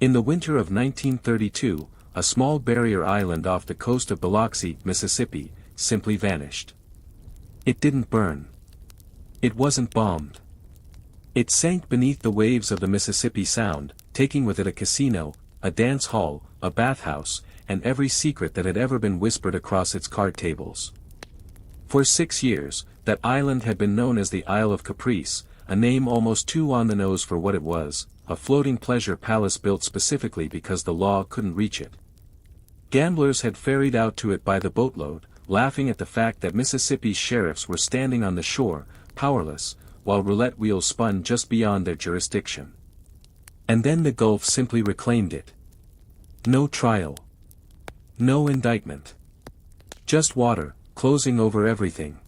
In the winter of 1932, a small barrier island off the coast of Biloxi, Mississippi, simply vanished. It didn't burn. It wasn't bombed. It sank beneath the waves of the Mississippi Sound, taking with it a casino, a dance hall, a bathhouse, and every secret that had ever been whispered across its card tables. For 6 years, that island had been known as the Isle of Caprice, a name almost too on the nose for what it was, a floating pleasure palace built specifically because the law couldn't reach it. Gamblers had ferried out to it by the boatload, laughing at the fact that Mississippi's sheriffs were standing on the shore, powerless, while roulette wheels spun just beyond their jurisdiction. And then the Gulf simply reclaimed it. No trial. No indictment. Just water, closing over everything.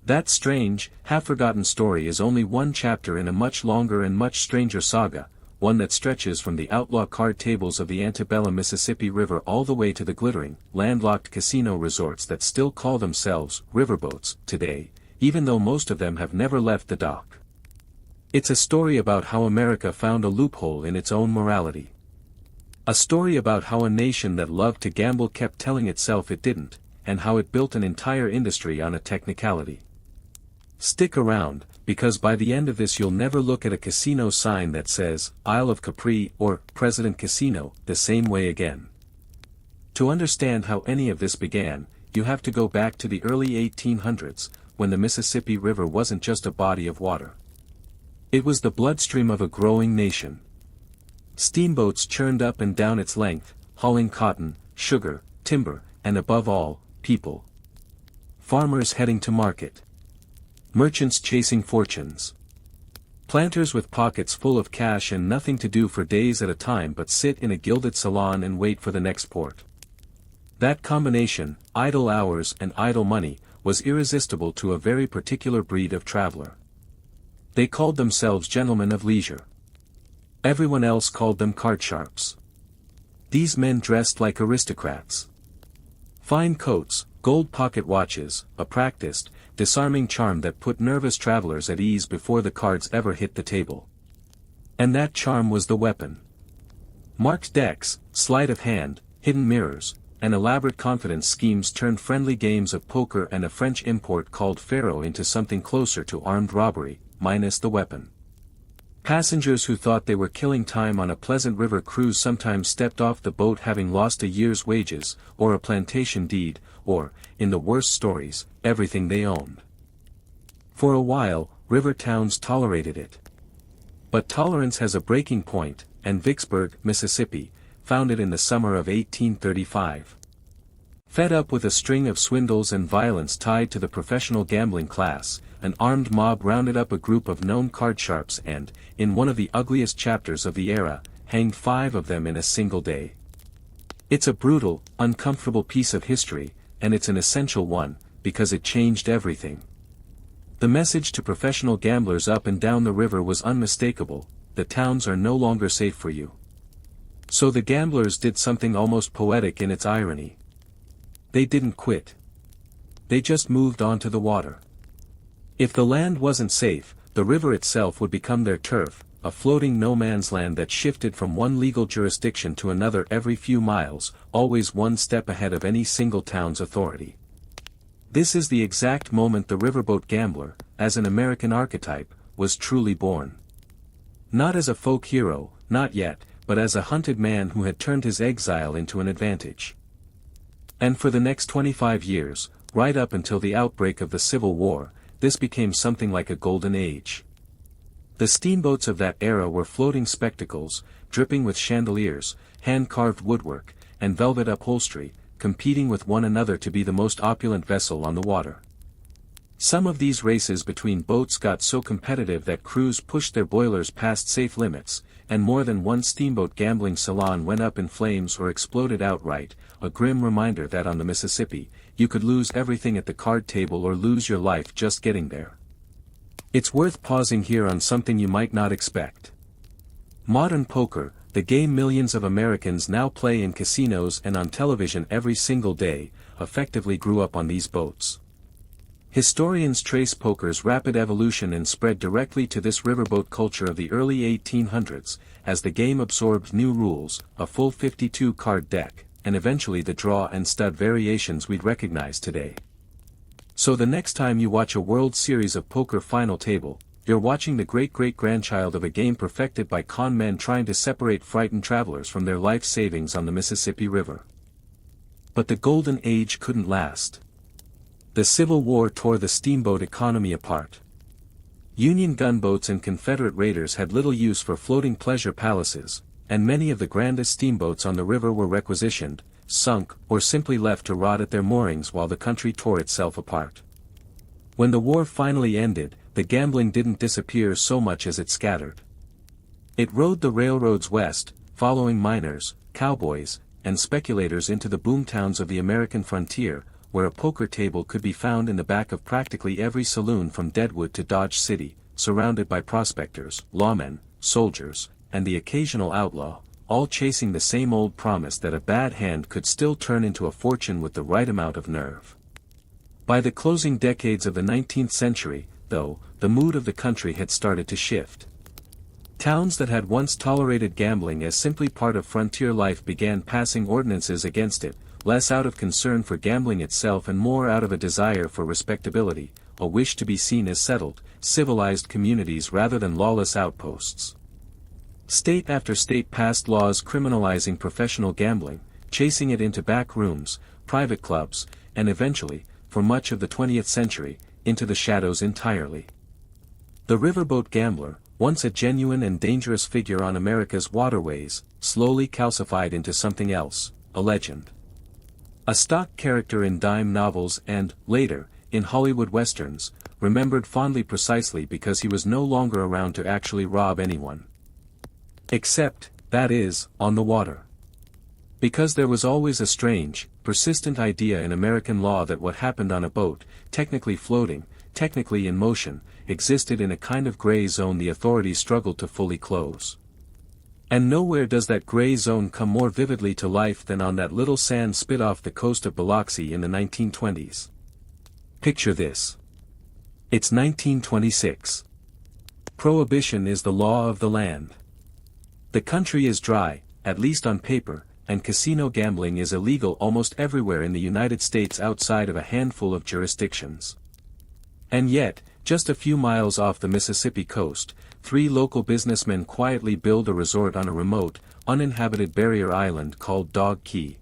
That strange, half-forgotten story is only one chapter in a much longer and much stranger saga, one that stretches from the outlaw card tables of the antebellum Mississippi River all the way to the glittering, landlocked casino resorts that still call themselves riverboats today, even though most of them have never left the dock. It's a story about how America found a loophole in its own morality. A story about how a nation that loved to gamble kept telling itself it didn't, and how it built an entire industry on a technicality. Stick around, because by the end of this you'll never look at a casino sign that says, Isle of Capri or President Casino, the same way again. To understand how any of this began, you have to go back to the early 1800s, when the Mississippi River wasn't just a body of water. It was the bloodstream of a growing nation. Steamboats churned up and down its length, hauling cotton, sugar, timber, and above all, people. Farmers heading to market. Merchants chasing fortunes. Planters with pockets full of cash and nothing to do for days at a time but sit in a gilded salon and wait for the next port. That combination, idle hours and idle money, was irresistible to a very particular breed of traveler. They called themselves gentlemen of leisure. Everyone else called them cardsharps. These men dressed like aristocrats. Fine coats, gold pocket watches, a practiced, disarming charm that put nervous travelers at ease before the cards ever hit the table. And that charm was the weapon. Marked decks, sleight of hand, hidden mirrors, and elaborate confidence schemes turned friendly games of poker and a French import called faro into something closer to armed robbery, minus the weapon. Passengers who thought they were killing time on a pleasant river cruise sometimes stepped off the boat having lost a year's wages, or a plantation deed, or, in the worst stories, everything they owned. For a while, river towns tolerated it. But tolerance has a breaking point, and Vicksburg, Mississippi, founded in the summer of 1835. Fed up with a string of swindles and violence tied to the professional gambling class, an armed mob rounded up a group of known cardsharps and, in one of the ugliest chapters of the era, hanged 5 of them in a single day. It's a brutal, uncomfortable piece of history, and it's an essential one, because it changed everything. The message to professional gamblers up and down the river was unmistakable: the towns are no longer safe for you. So the gamblers did something almost poetic in its irony. They didn't quit. They just moved onto the water. If the land wasn't safe, the river itself would become their turf, a floating no-man's land that shifted from one legal jurisdiction to another every few miles, always one step ahead of any single town's authority. This is the exact moment the riverboat gambler, as an American archetype, was truly born. Not as a folk hero, not yet, but as a hunted man who had turned his exile into an advantage. And for the next 25 years, right up until the outbreak of the Civil War, this became something like a golden age. The steamboats of that era were floating spectacles, dripping with chandeliers, hand-carved woodwork, and velvet upholstery, competing with one another to be the most opulent vessel on the water. Some of these races between boats got so competitive that crews pushed their boilers past safe limits, and more than one steamboat gambling salon went up in flames or exploded outright, a grim reminder that on the Mississippi, you could lose everything at the card table or lose your life just getting there. It's worth pausing here on something you might not expect. Modern poker, the game millions of Americans now play in casinos and on television every single day, effectively grew up on these boats. Historians trace poker's rapid evolution and spread directly to this riverboat culture of the early 1800s, as the game absorbed new rules, a full 52-card deck, and eventually the draw and stud variations we'd recognize today. So the next time you watch a World Series of Poker final table, you're watching the great-great-grandchild of a game perfected by con men trying to separate frightened travelers from their life savings on the Mississippi River. But the golden age couldn't last. The Civil War tore the steamboat economy apart. Union gunboats and Confederate raiders had little use for floating pleasure palaces, and many of the grandest steamboats on the river were requisitioned, sunk, or simply left to rot at their moorings while the country tore itself apart. When the war finally ended, the gambling didn't disappear so much as it scattered. It rode the railroads west, following miners, cowboys, and speculators into the boomtowns of the American frontier, where a poker table could be found in the back of practically every saloon from Deadwood to Dodge City, surrounded by prospectors, lawmen, soldiers, and the occasional outlaw, all chasing the same old promise that a bad hand could still turn into a fortune with the right amount of nerve. By the closing decades of the 19th century, though, the mood of the country had started to shift. Towns that had once tolerated gambling as simply part of frontier life began passing ordinances against it, less out of concern for gambling itself and more out of a desire for respectability, a wish to be seen as settled, civilized communities rather than lawless outposts. State after state passed laws criminalizing professional gambling, chasing it into back rooms, private clubs, and eventually, for much of the 20th century, into the shadows entirely. The riverboat gambler, once a genuine and dangerous figure on America's waterways, slowly calcified into something else, a legend. A stock character in dime novels and, later, in Hollywood westerns, remembered fondly precisely because he was no longer around to actually rob anyone. Except, that is, on the water. Because there was always a strange, persistent idea in American law that what happened on a boat, technically floating, technically in motion, existed in a kind of gray zone the authorities struggled to fully close. And nowhere does that gray zone come more vividly to life than on that little sand spit off the coast of Biloxi in the 1920s. Picture this. It's 1926. Prohibition is the law of the land. The country is dry, at least on paper, and casino gambling is illegal almost everywhere in the United States outside of a handful of jurisdictions. And yet, just a few miles off the Mississippi coast, 3 local businessmen quietly build a resort on a remote, uninhabited barrier island called Dog Key.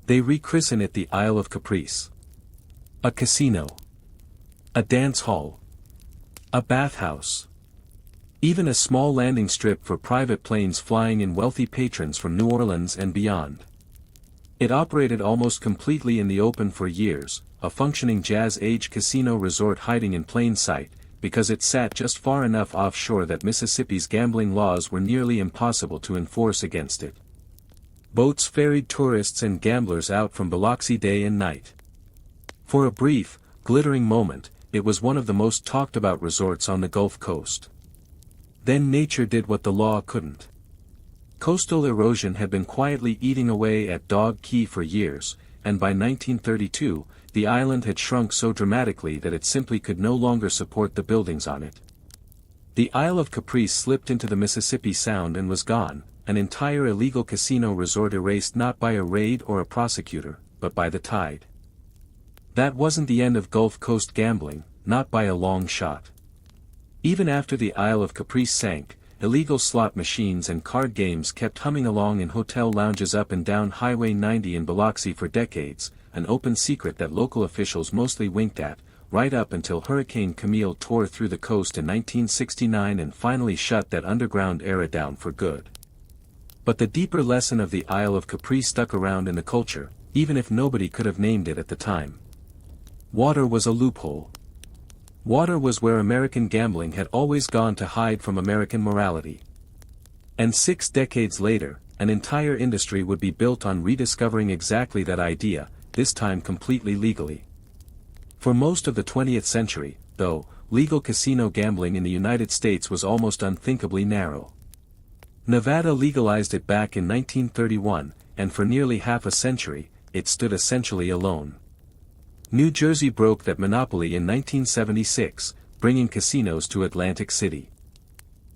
They rechristen it the Isle of Caprice. A casino. A dance hall. A bathhouse. Even a small landing strip for private planes flying in wealthy patrons from New Orleans and beyond. It operated almost completely in the open for years, a functioning jazz-age casino resort hiding in plain sight, because it sat just far enough offshore that Mississippi's gambling laws were nearly impossible to enforce against it. Boats ferried tourists and gamblers out from Biloxi day and night. For a brief, glittering moment, it was one of the most talked-about resorts on the Gulf Coast. Then nature did what the law couldn't. Coastal erosion had been quietly eating away at Dog Key for years, and by 1932, the island had shrunk so dramatically that it simply could no longer support the buildings on it. The Isle of Caprice slipped into the Mississippi Sound and was gone, an entire illegal casino resort erased not by a raid or a prosecutor, but by the tide. That wasn't the end of Gulf Coast gambling, not by a long shot. Even after the Isle of Caprice sank, illegal slot machines and card games kept humming along in hotel lounges up and down Highway 90 in Biloxi for decades, an open secret that local officials mostly winked at, right up until Hurricane Katrina tore through the coast in 1969 and finally shut that underground era down for good. But the deeper lesson of the Isle of Caprice stuck around in the culture, even if nobody could have named it at the time. Water was a loophole. Water was where American gambling had always gone to hide from American morality. And 6 decades later, an entire industry would be built on rediscovering exactly that idea, this time completely legally. For most of the 20th century, though, legal casino gambling in the United States was almost unthinkably narrow. Nevada legalized it back in 1931, and for nearly half a century, it stood essentially alone. New Jersey broke that monopoly in 1976, bringing casinos to Atlantic City.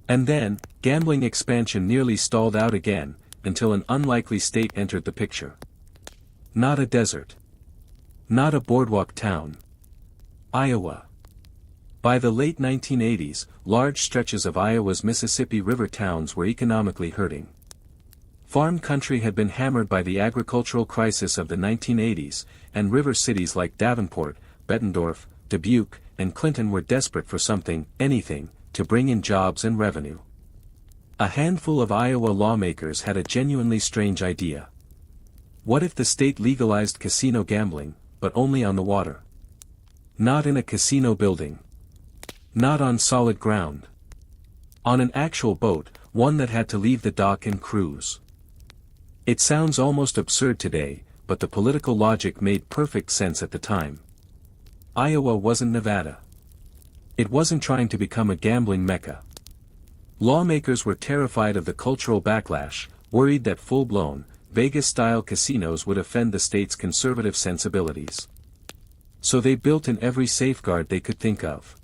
And then, gambling expansion nearly stalled out again, until an unlikely state entered the picture. Not a desert. Not a boardwalk town. Iowa. By the late 1980s, large stretches of Iowa's Mississippi River towns were economically hurting. Farm country had been hammered by the agricultural crisis of the 1980s, and river cities like Davenport, Bettendorf, Dubuque, and Clinton were desperate for something, anything, to bring in jobs and revenue. A handful of Iowa lawmakers had a genuinely strange idea. What if the state legalized casino gambling, but only on the water? Not in a casino building. Not on solid ground. On an actual boat, one that had to leave the dock and cruise. It sounds almost absurd today, but the political logic made perfect sense at the time. Iowa wasn't Nevada. It wasn't trying to become a gambling mecca. Lawmakers were terrified of the cultural backlash, worried that full-blown, Vegas-style casinos would offend the state's conservative sensibilities. So they built in every safeguard they could think of.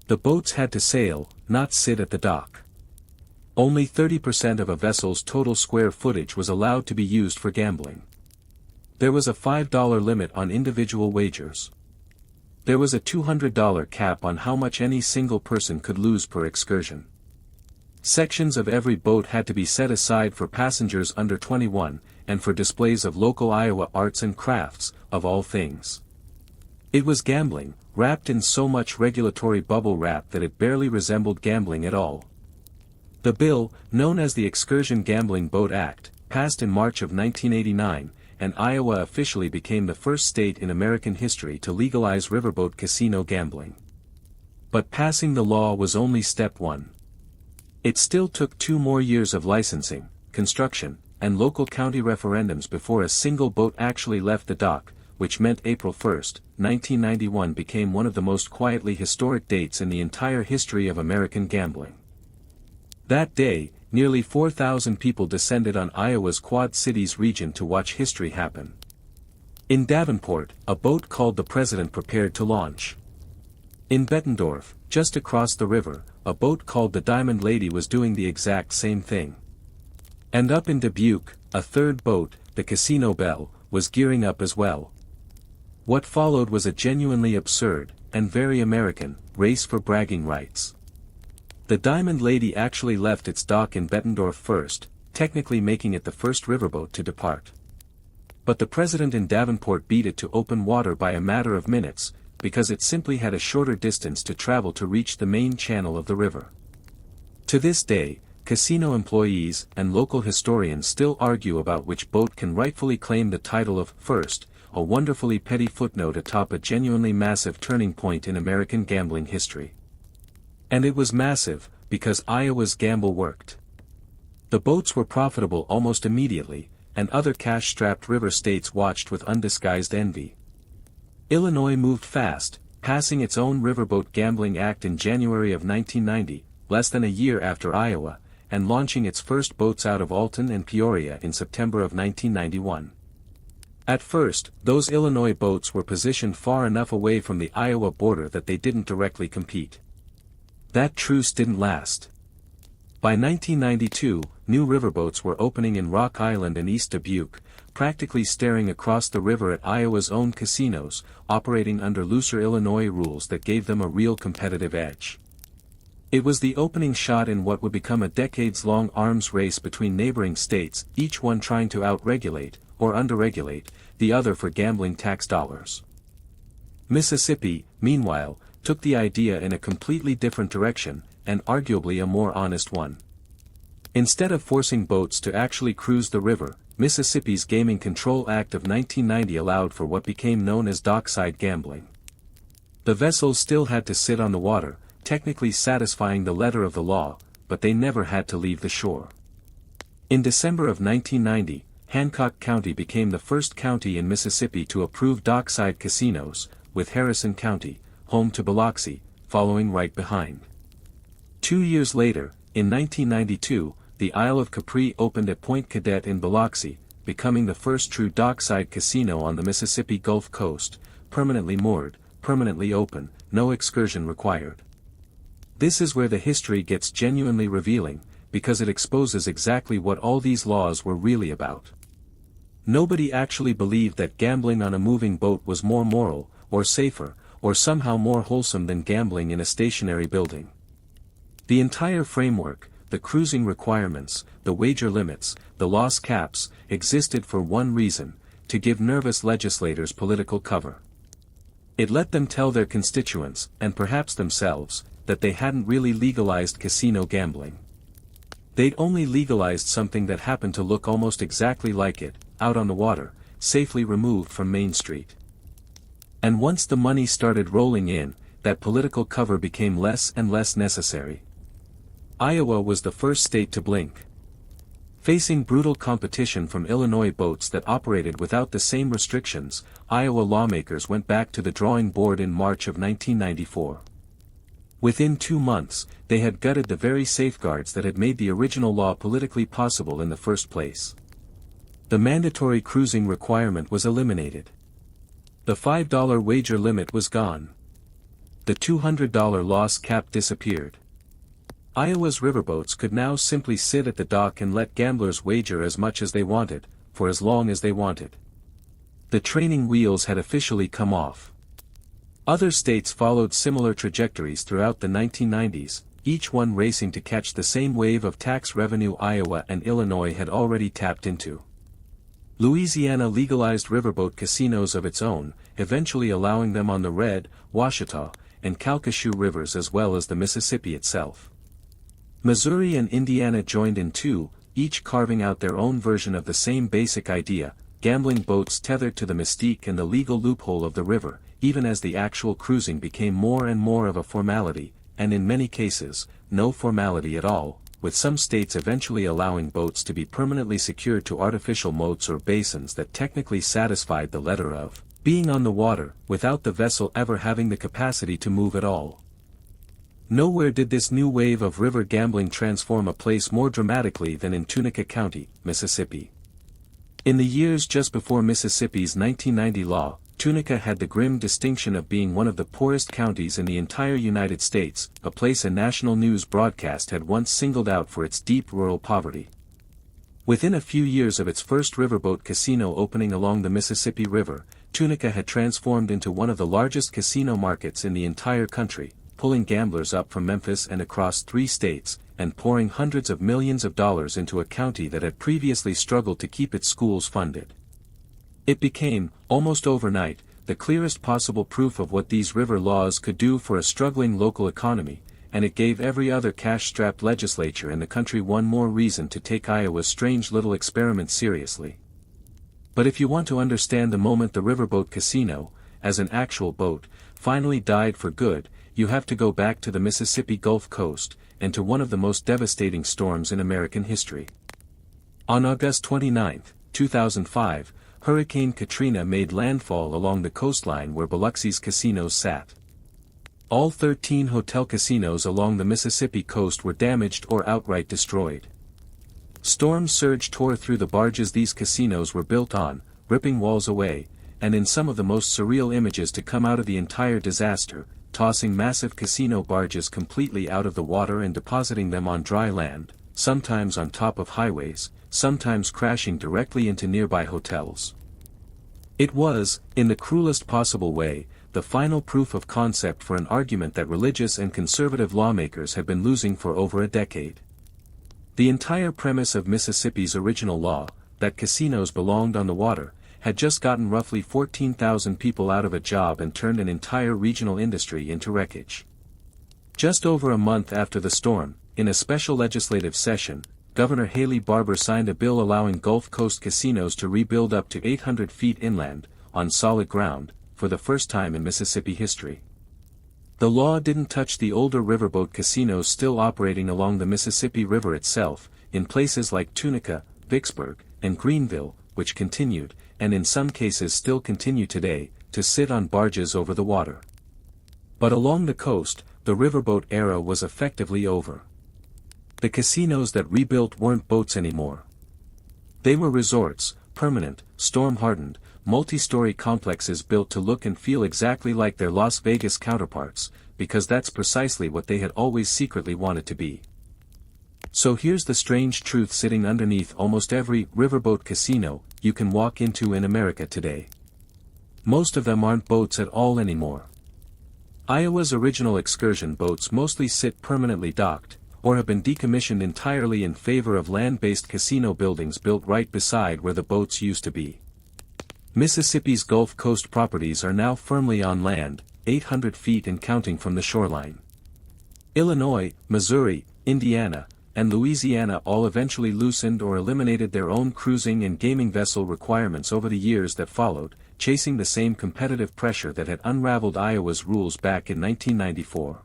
The boats had to sail, not sit at the dock. Only 30% of a vessel's total square footage was allowed to be used for gambling. There was a $5 limit on individual wagers. There was a $200 cap on how much any single person could lose per excursion. Sections of every boat had to be set aside for passengers under 21, and for displays of local Iowa arts and crafts, of all things. It was gambling, wrapped in so much regulatory bubble wrap that it barely resembled gambling at all. The bill, known as the Excursion Gambling Boat Act, passed in March of 1989, and Iowa officially became the first state in American history to legalize riverboat casino gambling. But passing the law was only step one. It still took 2 more years of licensing, construction, and local county referendums before a single boat actually left the dock, which meant April 1, 1991 became one of the most quietly historic dates in the entire history of American gambling. That day, nearly 4,000 people descended on Iowa's Quad Cities region to watch history happen. In Davenport, a boat called the President prepared to launch. In Bettendorf, just across the river, a boat called the Diamond Lady was doing the exact same thing. And up in Dubuque, a third boat, the Casino Belle, was gearing up as well. What followed was a genuinely absurd, and very American, race for bragging rights. The Diamond Lady actually left its dock in Bettendorf first, technically making it the first riverboat to depart. But the President in Davenport beat it to open water by a matter of minutes, because it simply had a shorter distance to travel to reach the main channel of the river. To this day, casino employees and local historians still argue about which boat can rightfully claim the title of first, a wonderfully petty footnote atop a genuinely massive turning point in American gambling history. And it was massive, because Iowa's gamble worked. The boats were profitable almost immediately, and other cash-strapped river states watched with undisguised envy. Illinois moved fast, passing its own Riverboat Gambling Act in January of 1990, less than a year after Iowa, and launching its first boats out of Alton and Peoria in September of 1991. At first, those Illinois boats were positioned far enough away from the Iowa border that they didn't directly compete. That truce didn't last. By 1992, new riverboats were opening in Rock Island and East Dubuque, practically staring across the river at Iowa's own casinos, operating under looser Illinois rules that gave them a real competitive edge. It was the opening shot in what would become a decades-long arms race between neighboring states, each one trying to out-regulate, or under-regulate, the other for gambling tax dollars. Mississippi, meanwhile, took the idea in a completely different direction, and arguably a more honest one. Instead of forcing boats to actually cruise the river, Mississippi's Gaming Control Act of 1990 allowed for what became known as dockside gambling. The vessels still had to sit on the water, technically satisfying the letter of the law, but they never had to leave the shore. In December of 1990, Hancock County became the first county in Mississippi to approve dockside casinos, with Harrison County, home to Biloxi, following right behind. 2 years later, in 1992, the Isle of Caprice opened at Point Cadet in Biloxi, becoming the first true dockside casino on the Mississippi Gulf Coast, permanently moored, permanently open, no excursion required. This is where the history gets genuinely revealing, because it exposes exactly what all these laws were really about. Nobody actually believed that gambling on a moving boat was more moral, or safer, or somehow more wholesome than gambling in a stationary building. The entire framework, the cruising requirements, the wager limits, the loss caps, existed for one reason: to give nervous legislators political cover. It let them tell their constituents, and perhaps themselves, that they hadn't really legalized casino gambling. They'd only legalized something that happened to look almost exactly like it, out on the water, safely removed from Main Street. And once the money started rolling in, that political cover became less and less necessary. Iowa was the first state to blink. Facing brutal competition from Illinois boats that operated without the same restrictions, Iowa lawmakers went back to the drawing board in March of 1994. Within 2 months, they had gutted the very safeguards that had made the original law politically possible in the first place. The mandatory cruising requirement was eliminated. The $5 wager limit was gone. The $200 loss cap disappeared. Iowa's riverboats could now simply sit at the dock and let gamblers wager as much as they wanted, for as long as they wanted. The training wheels had officially come off. Other states followed similar trajectories throughout the 1990s, each one racing to catch the same wave of tax revenue Iowa and Illinois had already tapped into. Louisiana legalized riverboat casinos of its own, eventually allowing them on the Red, Washita, and Calcasieu rivers as well as the Mississippi itself. Missouri and Indiana joined in too, each carving out their own version of the same basic idea: gambling boats tethered to the mystique and the legal loophole of the river, even as the actual cruising became more and more of a formality, and in many cases, no formality at all, with some states eventually allowing boats to be permanently secured to artificial moats or basins that technically satisfied the letter of being on the water, without the vessel ever having the capacity to move at all. Nowhere did this new wave of river gambling transform a place more dramatically than in Tunica County, Mississippi. In the years just before Mississippi's 1990 law, Tunica had the grim distinction of being one of the poorest counties in the entire United States, a place a national news broadcast had once singled out for its deep rural poverty. Within a few years of its first riverboat casino opening along the Mississippi River, Tunica had transformed into one of the largest casino markets in the entire country, pulling gamblers up from Memphis and across 3 states, and pouring hundreds of millions of dollars into a county that had previously struggled to keep its schools funded. It became, almost overnight, the clearest possible proof of what these river laws could do for a struggling local economy, and it gave every other cash-strapped legislature in the country one more reason to take Iowa's strange little experiment seriously. But if you want to understand the moment the riverboat casino, as an actual boat, finally died for good, you have to go back to the Mississippi Gulf Coast, and to one of the most devastating storms in American history. On August 29, 2005, Hurricane Katrina made landfall along the coastline where Biloxi's casinos sat. All 13 hotel casinos along the Mississippi coast were damaged or outright destroyed. Storm surge tore through the barges these casinos were built on, ripping walls away, and in some of the most surreal images to come out of the entire disaster, tossing massive casino barges completely out of the water and depositing them on dry land, sometimes on top of highways, sometimes crashing directly into nearby hotels. It was, in the cruelest possible way, the final proof of concept for an argument that religious and conservative lawmakers had been losing for over a decade. The entire premise of Mississippi's original law, that casinos belonged on the water, had just gotten roughly 14,000 people out of a job and turned an entire regional industry into wreckage. Just over a month after the storm, in a special legislative session, Governor Haley Barbour signed a bill allowing Gulf Coast casinos to rebuild up to 800 feet inland, on solid ground, for the first time in Mississippi history. The law didn't touch the older riverboat casinos still operating along the Mississippi River itself, in places like Tunica, Vicksburg, and Greenville, which continued, and in some cases still continue today, to sit on barges over the water. But along the coast, the riverboat era was effectively over. The casinos that rebuilt weren't boats anymore. They were resorts, permanent, storm-hardened, multi-story complexes built to look and feel exactly like their Las Vegas counterparts, because that's precisely what they had always secretly wanted to be. So here's the strange truth sitting underneath almost every riverboat casino you can walk into in America today. Most of them aren't boats at all anymore. Iowa's original excursion boats mostly sit permanently docked, or have been decommissioned entirely in favor of land-based casino buildings built right beside where the boats used to be. Mississippi's Gulf Coast properties are now firmly on land, 800 feet and counting from the shoreline. Illinois, Missouri, Indiana, and Louisiana all eventually loosened or eliminated their own cruising and gaming vessel requirements over the years that followed, chasing the same competitive pressure that had unraveled Iowa's rules back in 1994.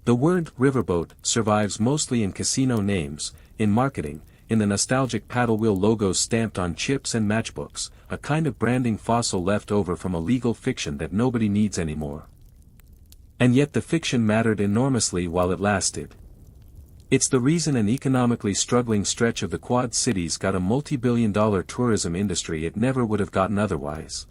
The word riverboat survives mostly in casino names, in marketing, in the nostalgic paddle wheel logos stamped on chips and matchbooks, a kind of branding fossil left over from a legal fiction that nobody needs anymore. And yet the fiction mattered enormously while it lasted. It's the reason an economically struggling stretch of the Quad Cities got a multi-billion-dollar tourism industry it never would have gotten otherwise.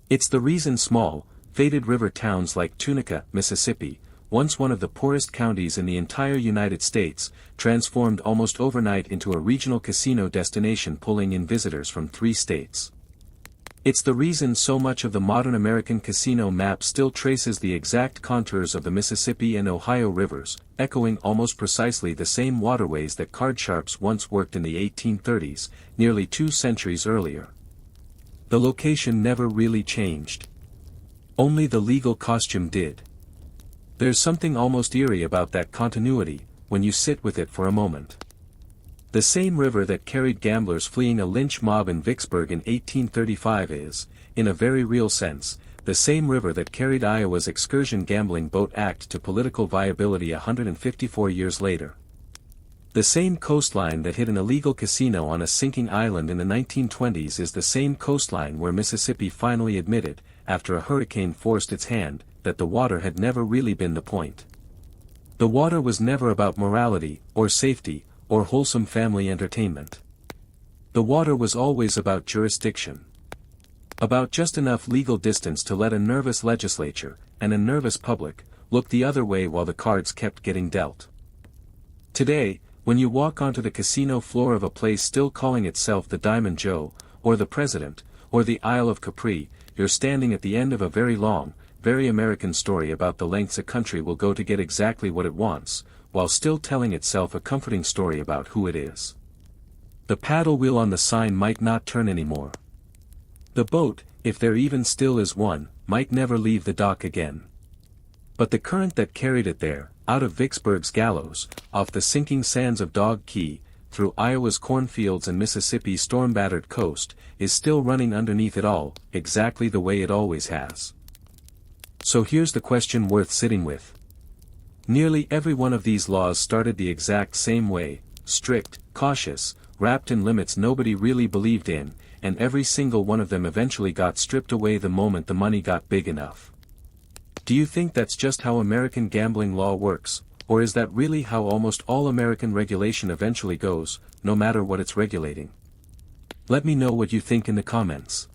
It's the reason small, faded river towns like Tunica, Mississippi, once one of the poorest counties in the entire United States, transformed almost overnight into a regional casino destination pulling in visitors from 3 states. It's the reason so much of the modern American casino map still traces the exact contours of the Mississippi and Ohio rivers, echoing almost precisely the same waterways that cardsharps once worked in the 1830s, nearly 2 centuries earlier. The location never really changed. Only the legal costume did. There's something almost eerie about that continuity, when you sit with it for a moment. The same river that carried gamblers fleeing a lynch mob in Vicksburg in 1835 is, in a very real sense, the same river that carried Iowa's excursion gambling boat act to political viability 154 years later. The same coastline that hid an illegal casino on a sinking island in the 1920s is the same coastline where Mississippi finally admitted, after a hurricane forced its hand, that the water had never really been the point. The water was never about morality, or safety, or wholesome family entertainment. The water was always about jurisdiction. About just enough legal distance to let a nervous legislature, and a nervous public, look the other way while the cards kept getting dealt. Today, when you walk onto the casino floor of a place still calling itself the Diamond Joe, or the President, or the Isle of Caprice, you're standing at the end of a very long, very American story about the lengths a country will go to get exactly what it wants, while still telling itself a comforting story about who it is. The paddle wheel on the sign might not turn anymore. The boat, if there even still is one, might never leave the dock again. But the current that carried it there, out of Vicksburg's gallows, off the sinking sands of Dog Key, through Iowa's cornfields and Mississippi's storm-battered coast, is still running underneath it all, exactly the way it always has. So here's the question worth sitting with. Nearly every one of these laws started the exact same way, strict, cautious, wrapped in limits nobody really believed in, and every single one of them eventually got stripped away the moment the money got big enough. Do you think that's just how American gambling law works, or is that really how almost all American regulation eventually goes, no matter what it's regulating? Let me know what you think in the comments.